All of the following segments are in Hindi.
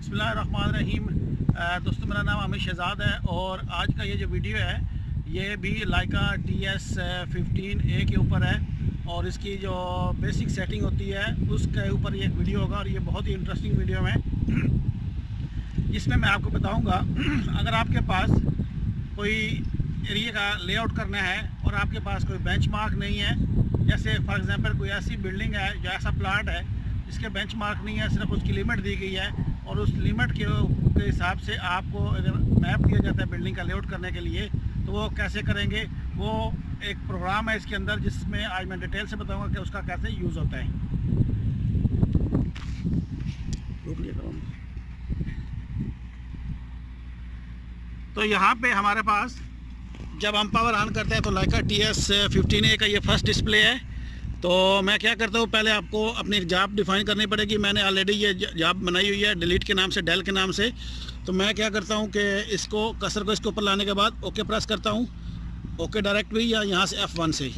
बिस्मिल्लाहिर्रहमानिर्रहीम। दोस्तों, मेरा नाम अमित शहजाद है और आज का ये जो वीडियो है ये भी लाइका TS15A के ऊपर है और इसकी जो बेसिक सेटिंग होती है उसके ऊपर ये एक वीडियो होगा और ये बहुत ही इंटरेस्टिंग वीडियो है जिसमें मैं आपको बताऊंगा अगर आपके पास कोई एरिया का लेआउट करना है और आपके पास कोई बेंचमार्क नहीं है, जैसे फॉर एग्जांपल कोई ऐसी बिल्डिंग है जो ऐसा प्लाट है जिसके बेंचमार्क नहीं है, सिर्फ उसकी लिमिट दी गई है और उस लिमिट के हिसाब से आपको अगर मैप दिया जाता है बिल्डिंग का लेआउट करने के लिए तो वो कैसे करेंगे, वो एक प्रोग्राम है इसके अंदर जिसमें आज मैं डिटेल से बताऊंगा कि उसका कैसे यूज़ होता है। तो यहाँ पे हमारे पास जब हम पावर ऑन करते हैं तो लाइका TS15A का ये फर्स्ट डिस्प्ले है। तो मैं क्या करता हूँ, पहले आपको अपनी जॉब डिफ़ाइन करनी पड़ेगी। मैंने ऑलरेडी ये जॉब बनाई हुई है डिलीट के नाम से, डेल के नाम से। तो मैं क्या करता हूँ कि इसको कर्सर को इसके ऊपर लाने के बाद ओके प्रेस करता हूँ, ओके डायरेक्ट भी या यहाँ से F1 से।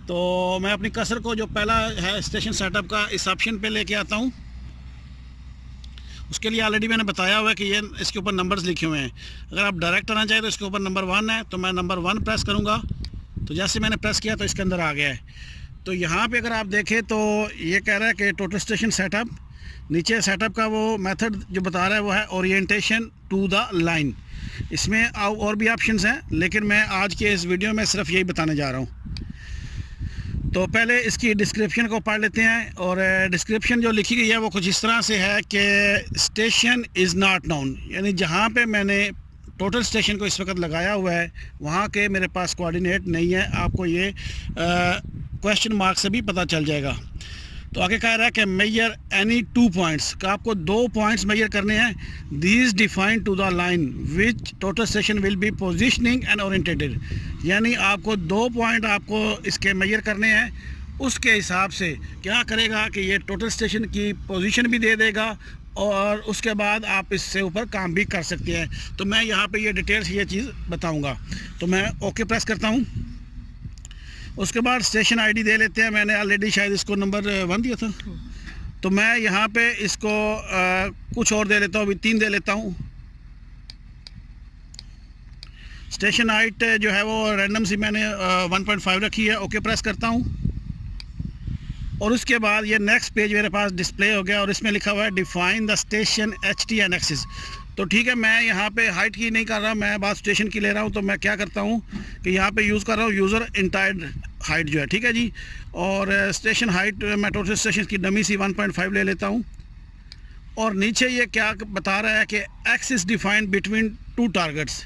तो मैं अपनी कर्सर को जो पहला है स्टेशन सेटअप का इस ऑप्शन पे लेके आता हूँ। उसके लिए ऑलरेडी मैंने बताया हुआ है कि ये इसके ऊपर नंबर्स लिखे हुए हैं। अगर आप डायरेक्ट आना चाहें तो इसके ऊपर नंबर 1 है, तो मैं नंबर 1 प्रेस करूँगा। तो जैसे मैंने प्रेस किया तो इसके अंदर आ गया है। तो यहाँ पे अगर आप देखें तो ये कह रहा है कि टोटल स्टेशन सेटअप, नीचे सेटअप का वो मेथड जो बता रहा है वो है ओरिएंटेशन टू द लाइन। इसमें और भी ऑप्शंस हैं लेकिन मैं आज के इस वीडियो में सिर्फ यही बताने जा रहा हूँ। तो पहले इसकी डिस्क्रिप्शन को पढ़ लेते हैं और डिस्क्रिप्शन जो लिखी गई है वो कुछ इस तरह से है कि स्टेशन इज़ नॉट नोन, यानी जहाँ पे मैंने टोटल स्टेशन को इस वक्त लगाया हुआ है वहाँ के मेरे पास कोऑर्डिनेट नहीं है। आपको ये क्वेश्चन मार्क से भी पता चल जाएगा। तो आगे कह रहा है कि मेजर एनी 2 पॉइंट्स, का आपको 2 पॉइंट्स मेजर करने हैं। These define to the line which total station will be positioning and oriented, यानी आपको 2 पॉइंट आपको इसके मेजर करने हैं। उसके हिसाब से क्या करेगा कि ये टोटल स्टेशन की पोजीशन भी दे देगा और उसके बाद आप इससे ऊपर काम भी कर सकते हैं। तो मैं यहाँ पे ये डिटेल्स ये चीज़ बताऊँगा। तो मैं ओके प्रेस करता हूँ। उसके बाद स्टेशन आईडी दे लेते हैं। मैंने ऑलरेडी शायद इसको नंबर 1 दिया था, तो मैं यहाँ पे इसको कुछ और दे लेता हूँ, अभी 3 दे लेता हूँ। स्टेशन हाइट जो है वो रैंडम सी मैंने 1.5 रखी है। ओके प्रेस करता हूँ और उसके बाद ये नेक्स्ट पेज मेरे पास डिस्प्ले हो गया और इसमें लिखा हुआ है define the station HT and axis. तो ठीक है, मैं यहाँ पे हाइट की नहीं कर रहा, मैं बात स्टेशन की ले रहा हूँ। तो मैं क्या करता हूँ कि यहाँ पे यूज़ कर रहा हूँ यूज़र इंटायर हाइट जो है, ठीक है जी। और स्टेशन हाइट मैं टोटल स्टेशन की डमी सी 1.5 ले लेता हूँ। और नीचे ये क्या बता रहा है कि एक्सिस डिफाइंड बिटवीन 2 टारगेट्स,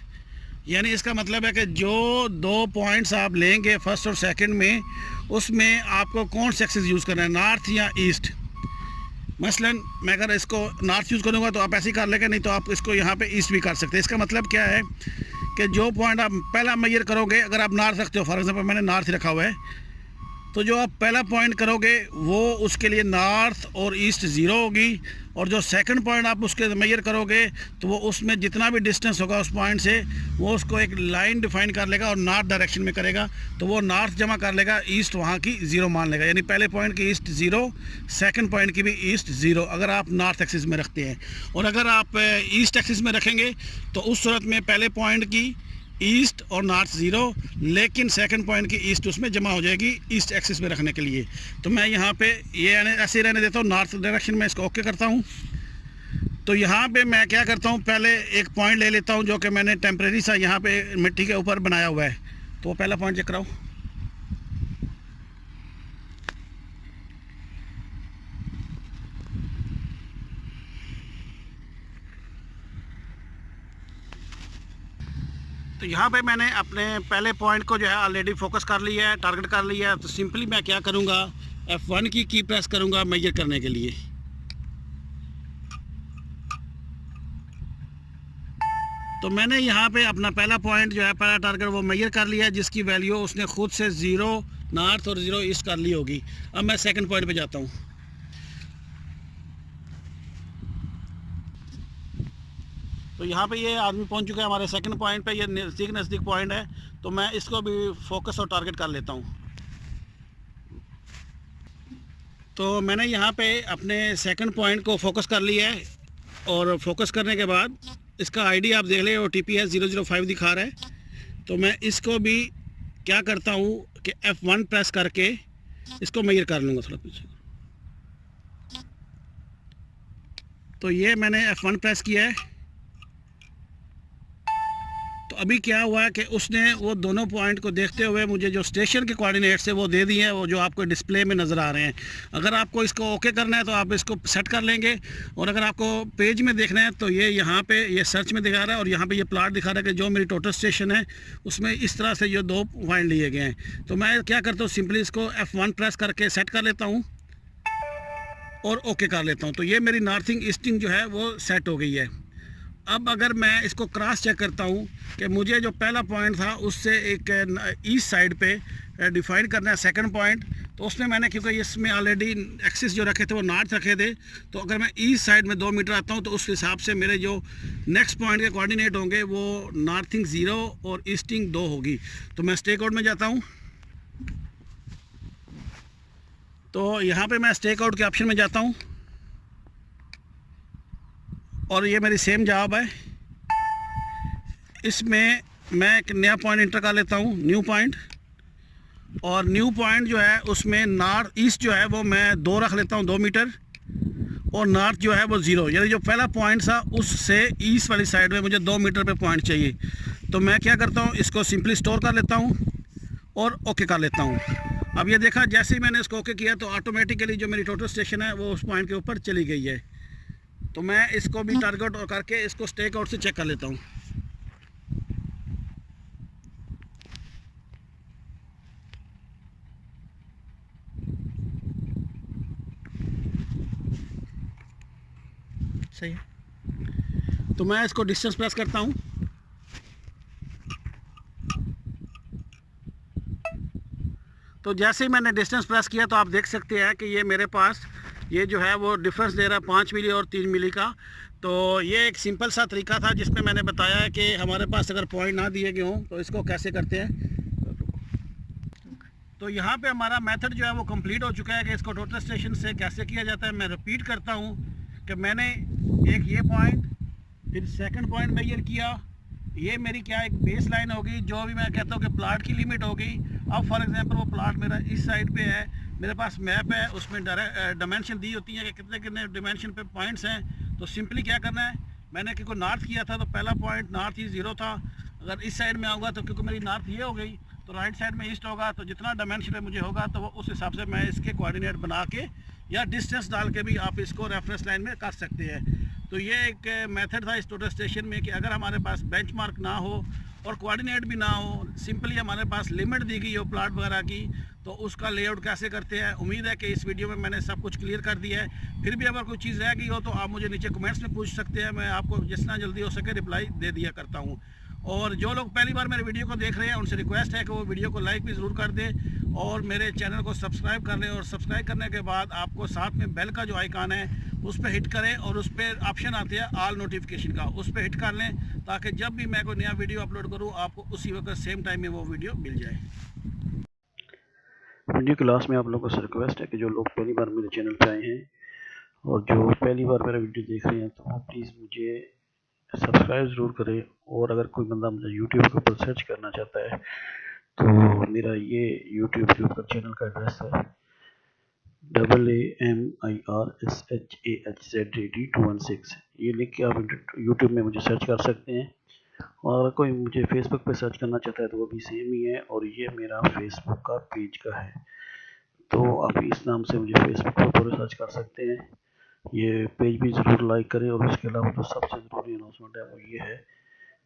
यानी इसका मतलब है कि जो 2 पॉइंट्स आप लेंगे फर्स्ट और सेकंड में, उसमें आपको कौन सा एक्सिस यूज़ करना है, नॉर्थ या ईस्ट। मसलन मैं अगर इसको नॉर्थ यूज़ करूँगा तो आप ऐसे ही कर लेंगे, नहीं तो आप इसको यहाँ पे ईस्ट भी कर सकते हैं। इसका मतलब क्या है कि जो पॉइंट आप पहला मेजर करोगे, अगर आप नॉर्थ रखते हो, फॉर एग्जांपल मैंने नॉर्थ रखा हुआ है, तो जो आप पहला पॉइंट करोगे वो उसके लिए नॉर्थ और ईस्ट 0 होगी। और जो सेकंड पॉइंट आप उसके मेजर करोगे तो वो उसमें जितना भी डिस्टेंस होगा उस पॉइंट से वो उसको एक लाइन डिफाइन कर लेगा और नॉर्थ डायरेक्शन में करेगा, तो वो नॉर्थ जमा कर लेगा, ईस्ट वहाँ की 0 मान लेगा। यानी पहले पॉइंट की ईस्ट 0, सेकंड पॉइंट की भी ईस्ट 0 अगर आप नॉर्थ एक्सिस में रखते हैं। और अगर आप ईस्ट एक्सिस में रखेंगे तो उस सूरत में पहले पॉइंट की ईस्ट और नॉर्थ 0, लेकिन सेकंड पॉइंट की ईस्ट उसमें जमा हो जाएगी ईस्ट एक्सिस में रखने के लिए। तो मैं यहाँ पे ये ऐसे ही रहने देता हूँ, नॉर्थ डायरेक्शन में इसको ओके करता हूँ। तो यहाँ पे मैं क्या करता हूँ, पहले एक पॉइंट ले लेता हूँ जो कि मैंने टेम्परेरी सा यहाँ पे मिट्टी के ऊपर बनाया हुआ है। तो वो पहला पॉइंट चेक कराओ। तो यहाँ पे मैंने अपने पहले पॉइंट को जो है ऑलरेडी फोकस कर लिया है, टारगेट कर लिया है। तो सिंपली मैं क्या करूँगा, F1 की प्रेस करूँगा मेजर करने के लिए। तो मैंने यहाँ पे अपना पहला पॉइंट जो है, पहला टारगेट वो मेजर कर लिया है, जिसकी वैल्यू उसने खुद से 0 नॉर्थ और 0 ईस्ट कर ली होगी। अब मैं सेकंड पॉइंट पे जाता हूँ। तो यहाँ पे ये आदमी पहुँच चुका है हमारे सेकंड पॉइंट पे, ये नज़दीक पॉइंट है। तो मैं इसको भी फोकस और टारगेट कर लेता हूँ। तो मैंने यहाँ पे अपने सेकंड पॉइंट को फोकस कर लिया है और फोकस करने के बाद इसका आईडी आप देख लें और TPS 005 दिखा रहा है। तो मैं इसको भी क्या करता हूँ कि F1 प्रेस करके इसको मेजर कर लूँगा थोड़ा पीछे। तो ये मैंने F1 प्रेस किया है। तो अभी क्या हुआ है कि उसने वो दोनों पॉइंट को देखते हुए मुझे जो स्टेशन के कोऑर्डिनेट्स है वो दे दिए हैं, वो जो आपको डिस्प्ले में नज़र आ रहे हैं। अगर आपको इसको ओके करना है तो आप इसको सेट कर लेंगे, और अगर आपको पेज में देखना है तो ये यहाँ पे ये सर्च में दिखा रहा है, और यहाँ पे ये प्लाट दिखा रहा है कि जो मेरी टोटल स्टेशन है उसमें इस तरह से ये 2 पॉइंट लिए गए हैं। तो मैं क्या करता हूँ, सिंपली इसको F1 प्रेस करके सेट कर लेता हूँ और ओके कर लेता हूँ। तो ये मेरी नॉर्थिंग ईस्टिंग जो है वो सेट हो गई है। अब अगर मैं इसको क्रॉस चेक करता हूँ कि मुझे जो पहला पॉइंट था उससे एक ईस्ट साइड पे डिफाइन करना है सेकंड पॉइंट, तो उसमें मैंने क्योंकि इसमें ऑलरेडी एक्सिस जो रखे थे वो नॉर्थ रखे थे, तो अगर मैं ईस्ट साइड में 2 मीटर आता हूँ तो उस हिसाब से मेरे जो नेक्स्ट पॉइंट के कोऑर्डिनेट होंगे वो नॉर्थिंग 0 और ईस्टिंग 2 होगी। तो मैं स्टेक आउट में जाता हूँ। तो यहाँ पर मैं स्टेक आउट के ऑप्शन में जाता हूँ और ये मेरी सेम जॉब है। इसमें मैं एक नया पॉइंट इंटर कर लेता हूँ, न्यू पॉइंट, और न्यू पॉइंट जो है उसमें नॉर्थ ईस्ट जो है वो मैं 2 रख लेता हूँ, 2 मीटर, और नॉर्थ जो है वो 0, यानी जो पहला पॉइंट था उससे ईस्ट वाली साइड में मुझे 2 मीटर पे पॉइंट चाहिए। तो मैं क्या करता हूँ, इसको सिंपली स्टोर कर लेता हूँ और ओके कर लेता हूँ। अब ये देखा, जैसे ही मैंने इसको ओके किया तो ऑटोमेटिकली जो मेरी टोटल स्टेशन है वो उस पॉइंट के ऊपर चली गई है। तो मैं इसको भी टारगेट करके इसको स्टेक आउट से चेक कर लेता हूँ। सही है। तो मैं इसको डिस्टेंस प्रेस करता हूँ। तो जैसे ही मैंने डिस्टेंस प्रेस किया तो आप देख सकते हैं कि ये मेरे पास ये जो है वो डिफरेंस दे रहा है 5 मिली और 3 मिली का। तो ये एक सिंपल सा तरीका था जिसमें मैंने बताया है कि हमारे पास अगर पॉइंट ना दिए गए हों तो इसको कैसे करते हैं। तो यहाँ पे हमारा मेथड जो है वो कंप्लीट हो चुका है कि इसको टोटल स्टेशन से कैसे किया जाता है। मैं रिपीट करता हूँ कि मैंने एक ये पॉइंट, फिर सेकंड पॉइंट मेजर किया, ये मेरी क्या एक बेस लाइन होगी, जो भी मैं कहता हूँ कि प्लाट की लिमिट हो गई। अब फॉर एग्जांपल वो प्लाट मेरा इस साइड पे है, मेरे पास मैप है, उसमें डायमेंशन दी होती है कि कितने कितने डायमेंशन पे पॉइंट्स हैं। तो सिंपली क्या करना है, मैंने क्योंकि नॉर्थ किया था तो पहला पॉइंट नॉर्थ ही 0 था। अगर इस साइड में आऊँगा तो क्योंकि मेरी नॉर्थ ये हो गई तो राइट साइड में ईस्ट होगा, तो जितना डायमेंशन पे मुझे होगा तो वो उस हिसाब से मैं इसके कोऑर्डिनेट बना के या डिस्टेंस डाल के भी आप इसको रेफरेंस लाइन में कर सकते हैं। तो ये एक मेथड था इस टोटल स्टेशन में कि अगर हमारे पास बेंचमार्क ना हो और कोऑर्डिनेट भी ना हो, सिंपली हमारे पास लिमिट दी गई हो प्लाट वगैरह की, तो उसका लेआउट कैसे करते हैं। उम्मीद है कि इस वीडियो में मैंने सब कुछ क्लियर कर दिया है। फिर भी अगर कोई चीज़ रह गई हो तो आप मुझे नीचे कमेंट्स में पूछ सकते हैं, मैं आपको जितना जल्दी हो सके रिप्लाई दे दिया करता हूँ। और जो लोग पहली बार मेरे वीडियो को देख रहे हैं उनसे रिक्वेस्ट है कि वो वीडियो को लाइक भी ज़रूर कर दें और मेरे चैनल को सब्सक्राइब कर लें। और सब्सक्राइब करने के बाद आपको साथ में बेल का जो आइकन है उस पर हिट करें और उस पर ऑप्शन आते हैं ऑल नोटिफिकेशन का, उस पर हिट कर लें ताकि जब भी मैं कोई नया वीडियो अपलोड करूँ आपको उसी वक्त सेम टाइम में वो वीडियो मिल जाए। वीडियो के लास्ट में आप लोगों से रिक्वेस्ट है कि जो लोग पहली बार मेरे चैनल पे आए हैं और जो पहली बार मेरा वीडियो देख रहे हैं तो वो प्लीज़ मुझे सब्सक्राइब ज़रूर करें। और अगर कोई बंदा मुझे यूट्यूब के ऊपर सर्च करना चाहता है तो मेरा ये यूट्यूब के ऊपर चैनल का एड्रेस है AMIRSHAHZAD216। ये लिख के आप यूट्यूब में मुझे सर्च कर सकते हैं। और कोई मुझे फेसबुक पे सर्च करना चाहता है तो वो भी सेम ही है, और ये मेरा फेसबुक का पेज का है, तो आप इस नाम से मुझे फेसबुक पर पूरे सर्च कर सकते हैं। ये पेज भी ज़रूर लाइक करें। और उसके अलावा जो सबसे ज़रूरी अनाउंसमेंट है वो ये है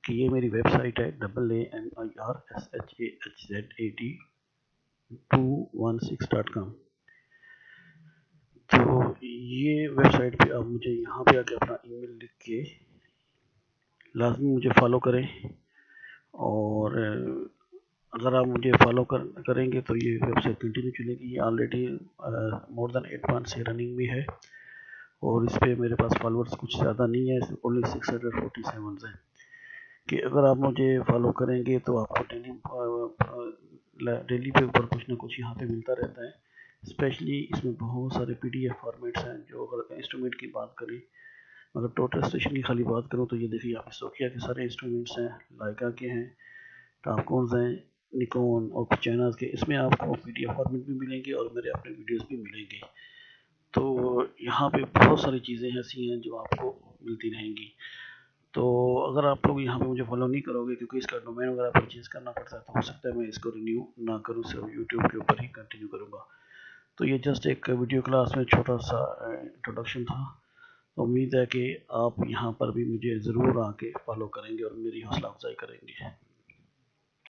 कि ये मेरी वेबसाइट है AMIRSHAHZAD216.com। तो ये वेबसाइट पे आप मुझे यहाँ पे आके अपना ईमेल लिख के लाजमी मुझे फॉलो करें। और अगर आप मुझे फॉलो करेंगे तो ये वेबसाइट कंटिन्यू चलेगी। ये ऑलरेडी मोर देन 8 मंथ से रनिंग भी है और इस पर मेरे पास फॉलोअर्स कुछ ज़्यादा नहीं है, ओनली 647 है। कि अगर आप मुझे फॉलो करेंगे तो आपको डेली पे ऊपर कुछ ना कुछ यहाँ पे मिलता रहता है। स्पेशली इसमें बहुत सारे PDF फॉर्मेट्स हैं। जो अगर इंस्ट्रूमेंट की बात करें अगर टोटल स्टेशन की खाली बात करूँ तो ये देखिए यहाँ पे सोकिया के सारे इंस्ट्रूमेंट्स हैं, लाइका के हैं, टॉपकॉन्स हैं, निकॉन और कुछ चाइनाज के। इसमें आपको PDF फॉर्मेट भी मिलेंगे और मेरे अपने वीडियोस भी मिलेंगे। तो यहाँ पे बहुत सारी चीज़ें ऐसी हैं जो आपको मिलती रहेंगी। तो अगर आप लोग यहाँ पे मुझे फॉलो नहीं करोगे, क्योंकि इसका डोमेन वगैरह परचेज करना पड़ता है, तो हो सकता है मैं इसको रिन्यू ना करूँ, सिर्फ यूट्यूब के ऊपर ही कंटिन्यू करूँगा। तो ये जस्ट एक वीडियो क्लास में छोटा सा इंट्रोडक्शन था। उम्मीद है कि आप यहाँ पर भी मुझे ज़रूर आके फॉलो करेंगे और मेरी हौसला अफजाई करेंगे।